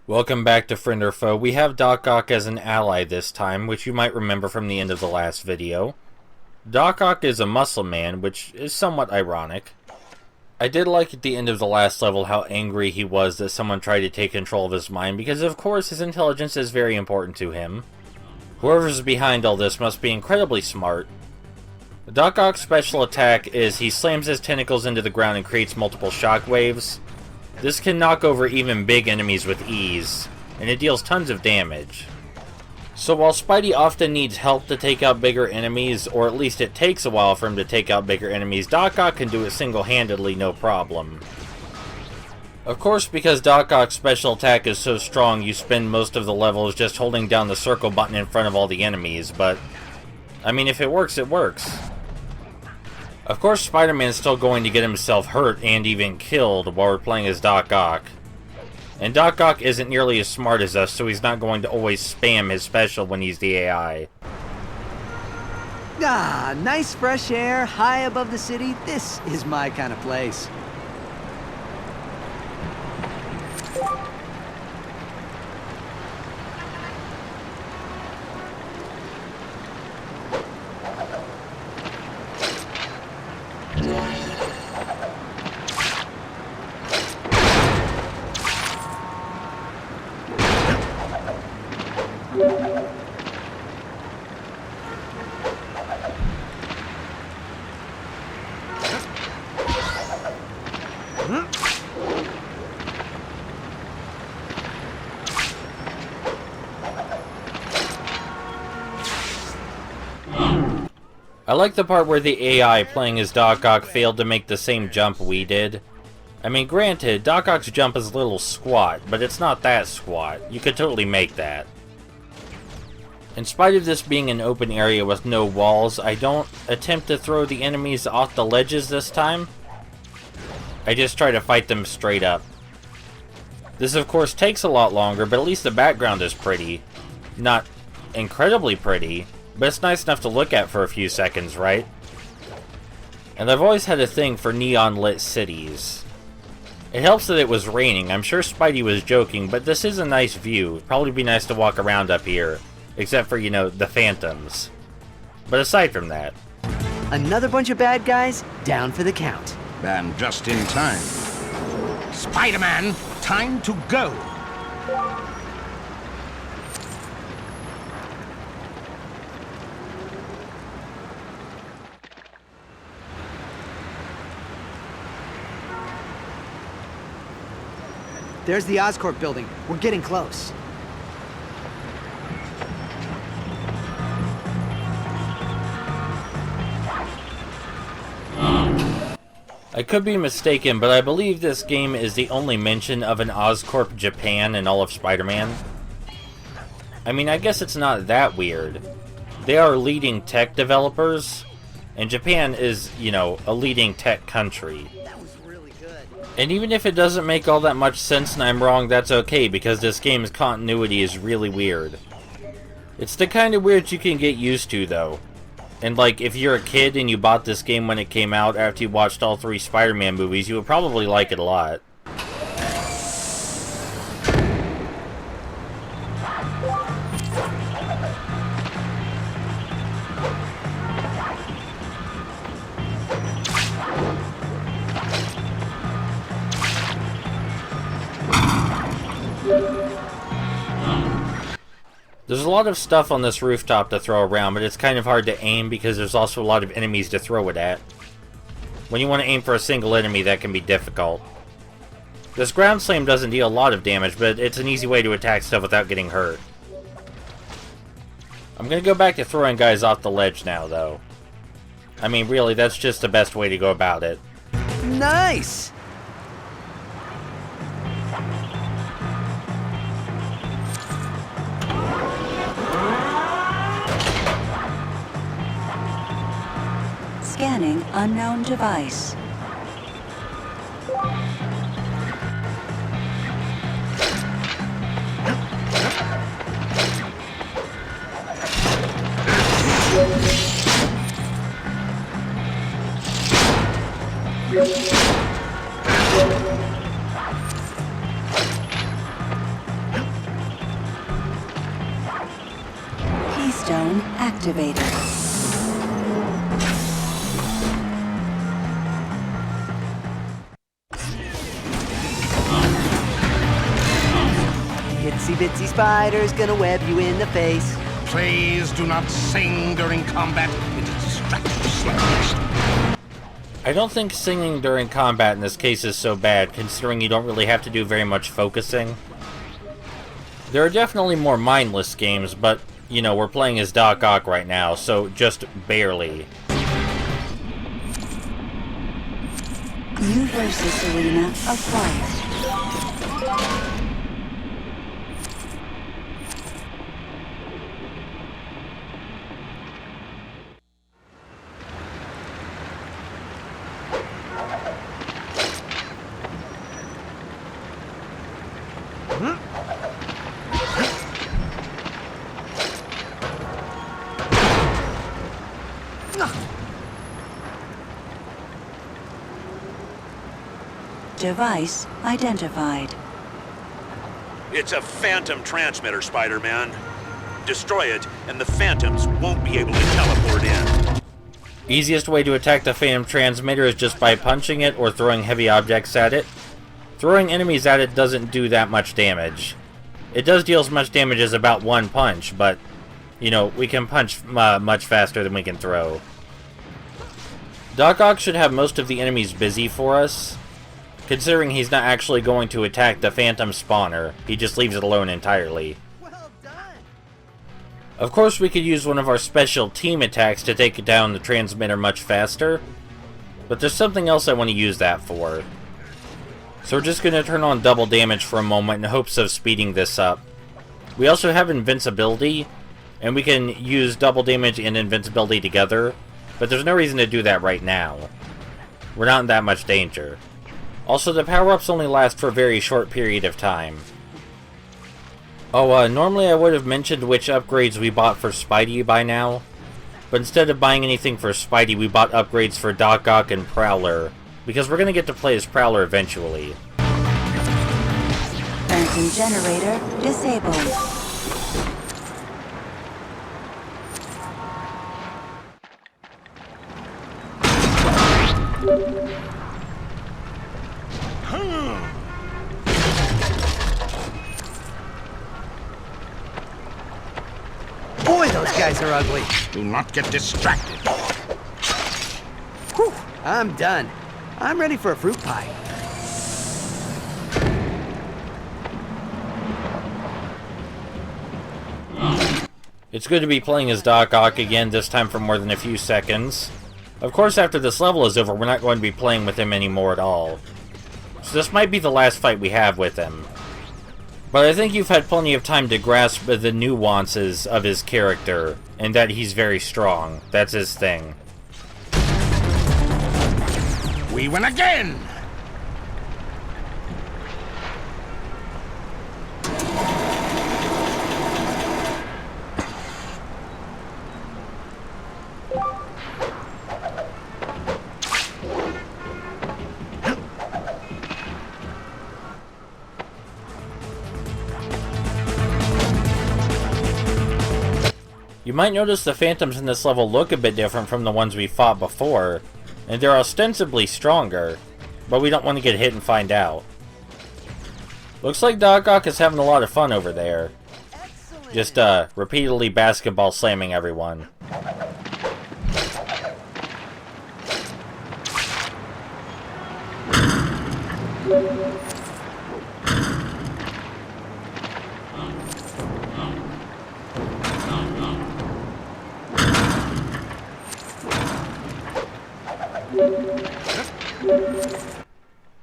Welcome back to Friend or Foe. We have Doc Ock as an ally this time, which you might remember from the end of the last video. Doc Ock is a muscle man, which is somewhat ironic. I did like at the end of the last level how angry he was that someone tried to take control of his mind, because of course his intelligence is very important to him. Whoever's behind all this must be incredibly smart. Doc Ock's special attack is he slams his tentacles into the ground and creates multiple shockwaves. This can knock over even big enemies with ease, and it deals tons of damage. So while Spidey often needs help to take out bigger enemies, or at least it takes a while for him to take out bigger enemies, Doc Ock can do it single-handedly no problem. Of course, because Doc Ock's special attack is so strong, you spend most of the levels just holding down the circle button in front of all the enemies, but I mean, if it works, it works. Of course, Spider-Man's still going to get himself hurt and even killed while we're playing as Doc Ock. And Doc Ock isn't nearly as smart as us, so he's not going to always spam his special when he's the AI. Ah, nice fresh air, high above the city. This is my kind of place. I like the part where the AI playing as Doc Ock failed to make the same jump we did. I mean, granted, Doc Ock's jump is a little squat, but it's not that squat. You could totally make that. In spite of this being an open area with no walls, I don't attempt to throw the enemies off the ledges this time. I just try to fight them straight up. This of course takes a lot longer, but at least the background is pretty. Not incredibly pretty, but it's nice enough to look at for a few seconds, right? And I've always had a thing for neon-lit cities. It helps that it was raining. I'm sure Spidey was joking, but this is a nice view. It'd probably be nice to walk around up here. Except for, you know, the phantoms. But aside from that... Another bunch of bad guys, down for the count. And just in time. Spider-Man, time to go! There's the Oscorp building. We're getting close. I could be mistaken, but I believe this game is the only mention of an Oscorp Japan in all of Spider-Man. I mean, I guess it's not that weird. They are leading tech developers, and Japan is, you know, a leading tech country. That was really good. And even if it doesn't make all that much sense and I'm wrong, that's okay, because this game's continuity is really weird. It's the kind of weird you can get used to, though. And like, if you're a kid and you bought this game when it came out after you watched all 3 Spider-Man movies, you would probably like it a lot. There's a lot of stuff on this rooftop to throw around, but it's kind of hard to aim because there's also a lot of enemies to throw it at. When you want to aim for a single enemy, that can be difficult. This ground slam doesn't deal a lot of damage, but it's an easy way to attack stuff without getting hurt. I'm gonna go back to throwing guys off the ledge now, though. I mean, really, that's just the best way to go about it. Nice! Scanning unknown device. Stone activated. Itsy bitsy spider's gonna web you in the face. Please do not sing during combat. It distracts slaves. I don't think singing during combat in this case is so bad, considering you don't really have to do very much focusing. There are definitely more mindless games, but, you know, we're playing as Doc Ock right now, so just barely. New versus arena acquired. Device identified. It's a phantom transmitter, Spider-Man. Destroy it, and the phantoms won't be able to teleport in. Easiest way to attack the phantom transmitter is just by punching it or throwing heavy objects at it. Throwing enemies at it doesn't do that much damage. It does deal as much damage as about one punch, but, you know, we can punch much faster than we can throw. Doc Ock should have most of the enemies busy for us, considering he's not actually going to attack the phantom spawner. He just leaves it alone entirely. Well done. Of course, we could use one of our special team attacks to take down the transmitter much faster, but there's something else I want to use that for. So we're just going to turn on double damage for a moment in hopes of speeding this up. We also have invincibility, and we can use double damage and invincibility together, but there's no reason to do that right now. We're not in that much danger. Also, the power-ups only last for a very short period of time. Oh, normally I would have mentioned which upgrades we bought for Spidey by now, but instead of buying anything for Spidey, we bought upgrades for Doc Ock and Prowler, because we're going to get to play as Prowler eventually. Phantom generator disabled. Boy, those guys are ugly. Do not get distracted. Whew, I'm done. I'm ready for a fruit pie. It's good to be playing as Doc Ock again, this time for more than a few seconds. Of course, after this level is over, we're not going to be playing with him anymore at all. So this might be the last fight we have with him. But I think you've had plenty of time to grasp the nuances of his character, and that he's very strong. That's his thing. We win again! You might notice the phantoms in this level look a bit different from the ones we fought before, and they're ostensibly stronger, but we don't want to get hit and find out. Looks like Doc Ock is having a lot of fun over there. Excellent. Just, repeatedly basketball slamming everyone.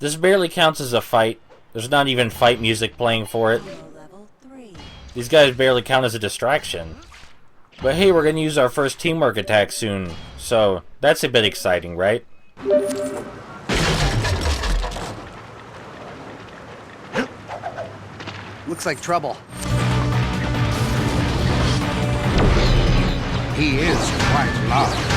This barely counts as a fight. There's not even fight music playing for it. Level 3. These guys barely count as a distraction. But hey, we're gonna use our first teamwork attack soon, so that's a bit exciting, right? Looks like trouble. He is quite large.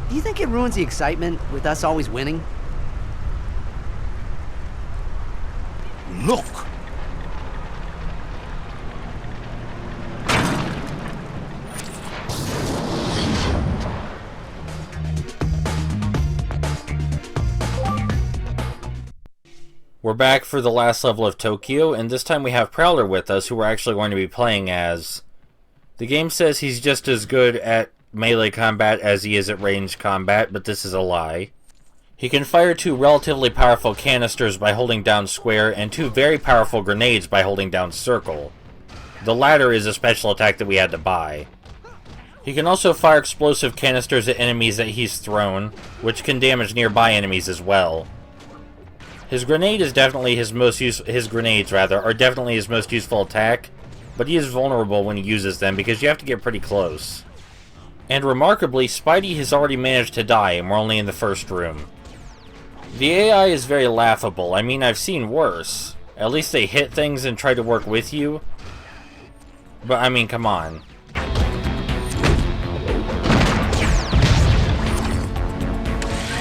Do you think it ruins the excitement with us always winning? Look! We're back for the last level of Tokyo, and this time we have Prowler with us, who we're actually going to be playing as. The game says he's just as good at melee combat as he is at ranged combat, but this is a lie. He can fire 2 relatively powerful canisters by holding down square, and 2 very powerful grenades by holding down circle. The latter is a special attack that we had to buy. He can also fire explosive canisters at enemies that he's thrown, which can damage nearby enemies as well. His grenade is definitely his grenades are definitely his most useful attack, but he is vulnerable when he uses them because you have to get pretty close. And remarkably, Spidey has already managed to die, and we're only in the first room. The AI is very laughable. I mean, I've seen worse. At least they hit things and try to work with you. But, I mean, come on.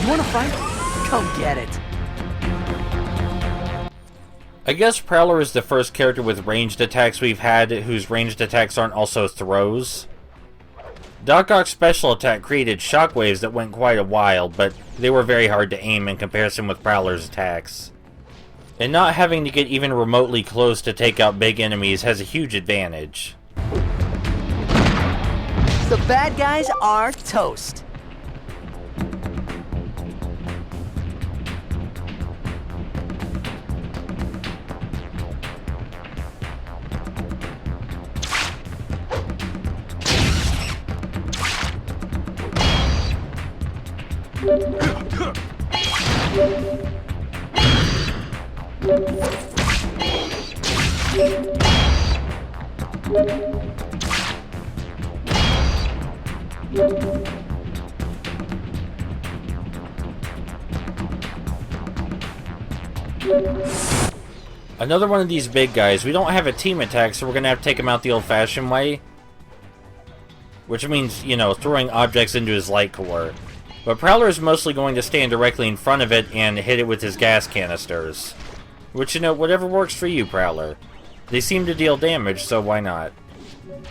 You wanna fight? Come get it. I guess Prowler is the first character with ranged attacks we've had whose ranged attacks aren't also throws. Doc Ock's special attack created shockwaves that went quite a while, but they were very hard to aim in comparison with Prowler's attacks. And not having to get even remotely close to take out big enemies has a huge advantage. The bad guys are toast. Another one of these big guys. We don't have a team attack, so we're going to have to take him out the old-fashioned way. Which means, you know, throwing objects into his light core. But Prowler is mostly going to stand directly in front of it and hit it with his gas canisters. Which, you know, whatever works for you, Prowler. They seem to deal damage, so why not?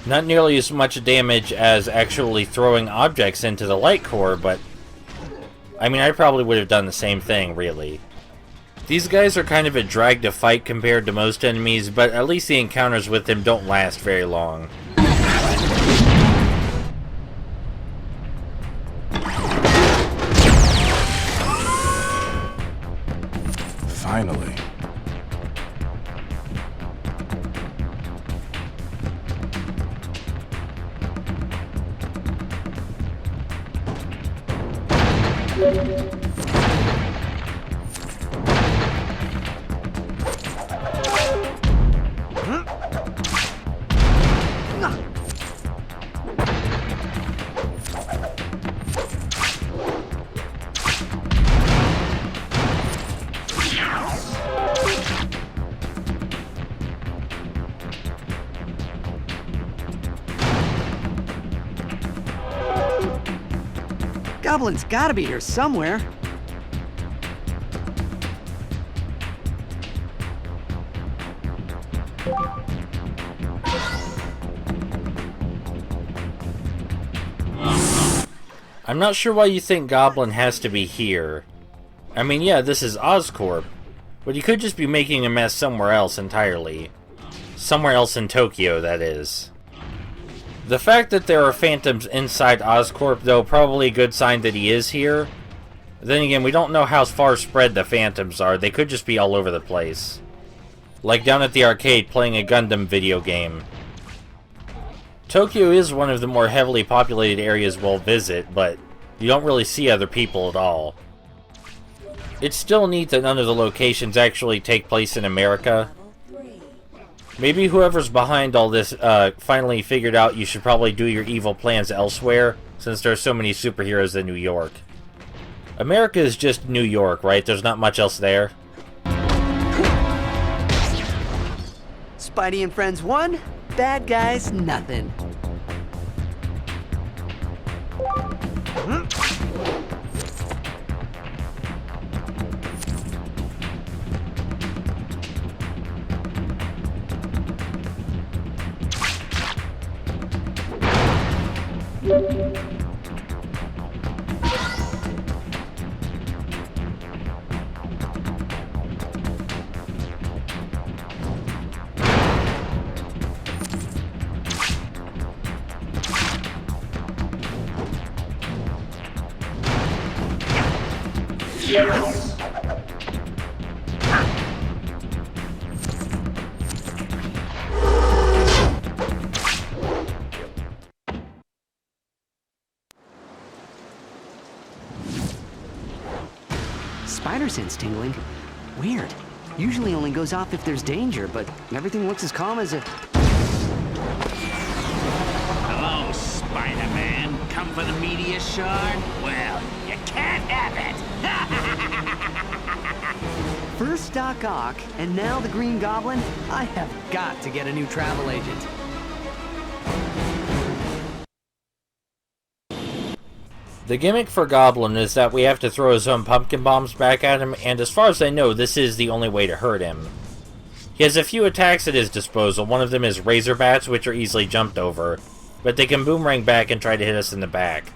Not nearly as much damage as actually throwing objects into the light core, but... I mean, I probably would have done the same thing, really. These guys are kind of a drag to fight compared to most enemies, but at least the encounters with them don't last very long. Finally. Goblin's gotta be here somewhere. I'm not sure why you think Goblin has to be here. I mean, yeah, this is Oscorp, but he could just be making a mess somewhere else entirely. Somewhere else in Tokyo, that is. The fact that there are phantoms inside Oscorp, though, probably a good sign that he is here. Then again, we don't know how far spread the phantoms are. They could just be all over the place. Like down at the arcade playing a Gundam video game. Tokyo is one of the more heavily populated areas we'll visit, but you don't really see other people at all. It's still neat that none of the locations actually take place in America. Maybe whoever's behind all this finally figured out you should probably do your evil plans elsewhere, since there are so many superheroes in New York. America is just New York, right? There's not much else there. Spidey and friends won, bad guys nothing. Spider sense tingling? Weird. Usually only goes off if there's danger, but everything looks as calm as a... Hello, Spider-Man. Come for the meteor shard? Well, you can't have it. First Doc Ock, and now the Green Goblin? I have got to get a new travel agent. The gimmick for Goblin is that we have to throw his own pumpkin bombs back at him, and as far as I know, this is the only way to hurt him. He has a few attacks at his disposal. One of them is razor bats, which are easily jumped over, but they can boomerang back and try to hit us in the back.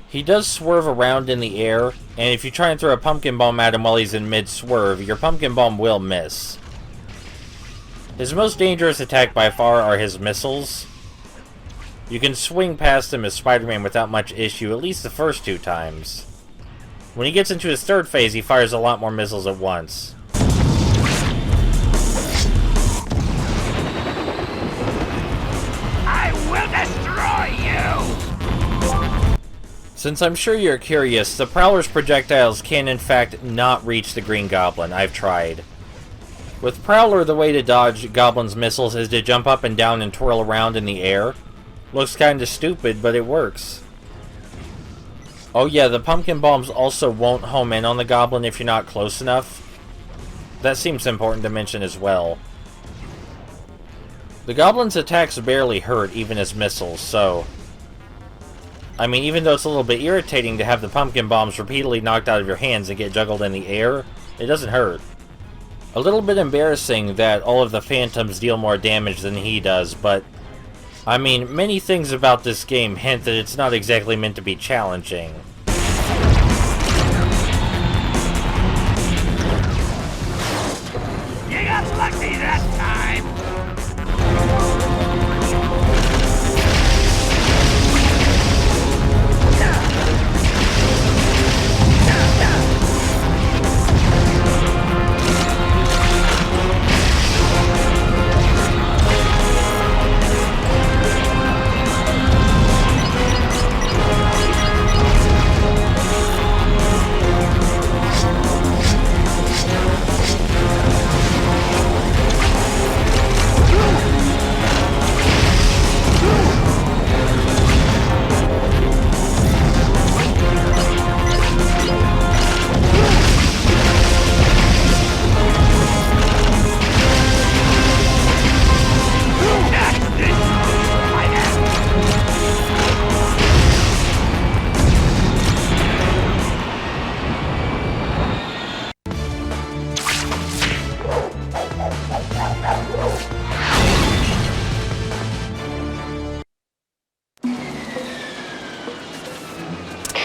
He does swerve around in the air, and if you try and throw a pumpkin bomb at him while he's in mid-swerve, your pumpkin bomb will miss. His most dangerous attack by far are his missiles. You can swing past him as Spider-Man without much issue, at least the first 2 times. When he gets into his third phase, he fires a lot more missiles at once. I will destroy you! Since I'm sure you're curious, the Prowler's projectiles can in fact not reach the Green Goblin. I've tried. With Prowler, the way to dodge Goblin's missiles is to jump up and down and twirl around in the air. Looks kinda stupid, but it works. Oh yeah, the pumpkin bombs also won't home in on the Goblin if you're not close enough. That seems important to mention as well. The Goblin's attacks barely hurt, even as missiles, so... I mean, even though it's a little bit irritating to have the pumpkin bombs repeatedly knocked out of your hands and get juggled in the air, it doesn't hurt. A little bit embarrassing that all of the Phantoms deal more damage than he does, but... I mean, many things about this game hint that it's not exactly meant to be challenging. You got lucky that time!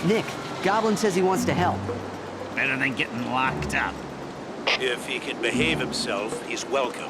Nick, Goblin says he wants to help. Better than getting locked up. If he can behave himself, he's welcome.